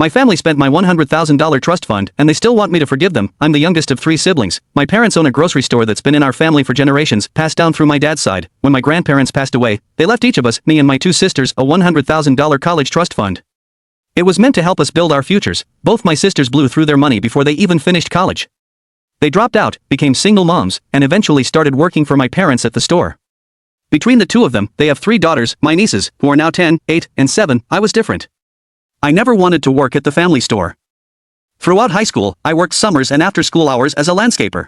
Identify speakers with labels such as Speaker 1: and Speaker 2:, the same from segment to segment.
Speaker 1: My family spent my $100,000 trust fund and they still want me to forgive them. I'm the youngest of 3 siblings. My parents own a grocery store that's been in our family for generations, passed down through my dad's side. When my grandparents passed away, they left each of us, me and my 2 sisters, a $100,000 college trust fund. It was meant to help us build our futures. Both my sisters blew through their money before they even finished college. They dropped out, became single moms, and eventually started working for my parents at the store. Between the 2 of them, they have 3 daughters, my nieces, who are now 10, 8, and 7. I was different. I never wanted to work at the family store. Throughout high school, I worked summers and after-school hours as a landscaper.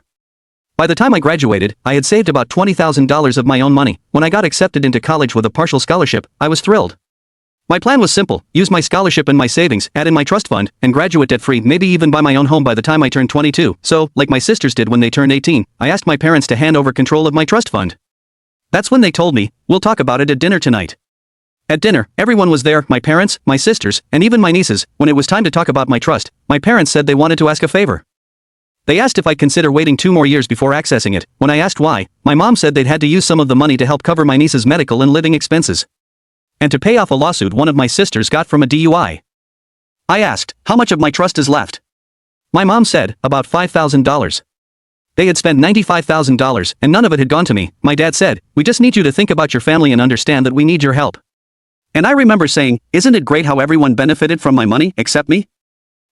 Speaker 1: By the time I graduated, I had saved about $20,000 of my own money. When I got accepted into college with a partial scholarship, I was thrilled. My plan was simple: use my scholarship and my savings, add in my trust fund, and graduate debt-free, maybe even buy my own home by the time I turned 22. So, like my sisters did when they turned 18, I asked my parents to hand over control of my trust fund. That's when they told me, "We'll talk about it at dinner tonight." At dinner, everyone was there, my parents, my sisters, and even my nieces. When it was time to talk about my trust, my parents said they wanted to ask a favor. They asked if I'd consider waiting 2 more years before accessing it. When I asked why, my mom said they'd had to use some of the money to help cover my niece's medical and living expenses, and to pay off a lawsuit one of my sisters got from a DUI. I asked, how much of my trust is left? My mom said, about $5,000. They had spent $95,000, and none of it had gone to me. My dad said, "We just need you to think about your family and understand that we need your help." And I remember saying, "Isn't it great how everyone benefited from my money, except me?"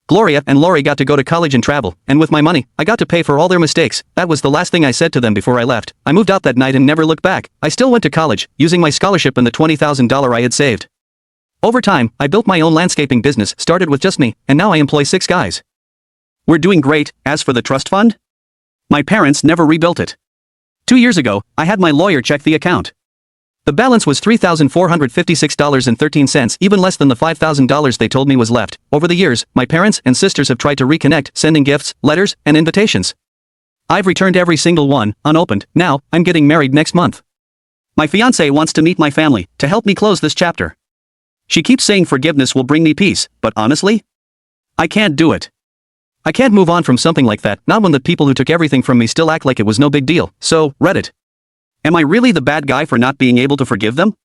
Speaker 1: Gloria and Lori got to go to college and travel, and with my money, I got to pay for all their mistakes. That was the last thing I said to them before I left. I moved out that night and never looked back. I still went to college, using my scholarship and the $20,000 I had saved. Over time, I built my own landscaping business, started with just me, and now I employ 6 guys. We're doing great. As for the trust fund, my parents never rebuilt it. 2 years ago, I had my lawyer check the account. The balance was $3,456.13, even less than the $5,000 they told me was left. Over the years, my parents and sisters have tried to reconnect, sending gifts, letters, and invitations. I've returned every single one, unopened. Now, I'm getting married next month. My fiancé wants to meet my family, to help me close this chapter. She keeps saying forgiveness will bring me peace, but honestly, I can't do it. I can't move on from something like that, not when the people who took everything from me still act like it was no big deal. So, Reddit. Am I really the bad guy for not being able to forgive them?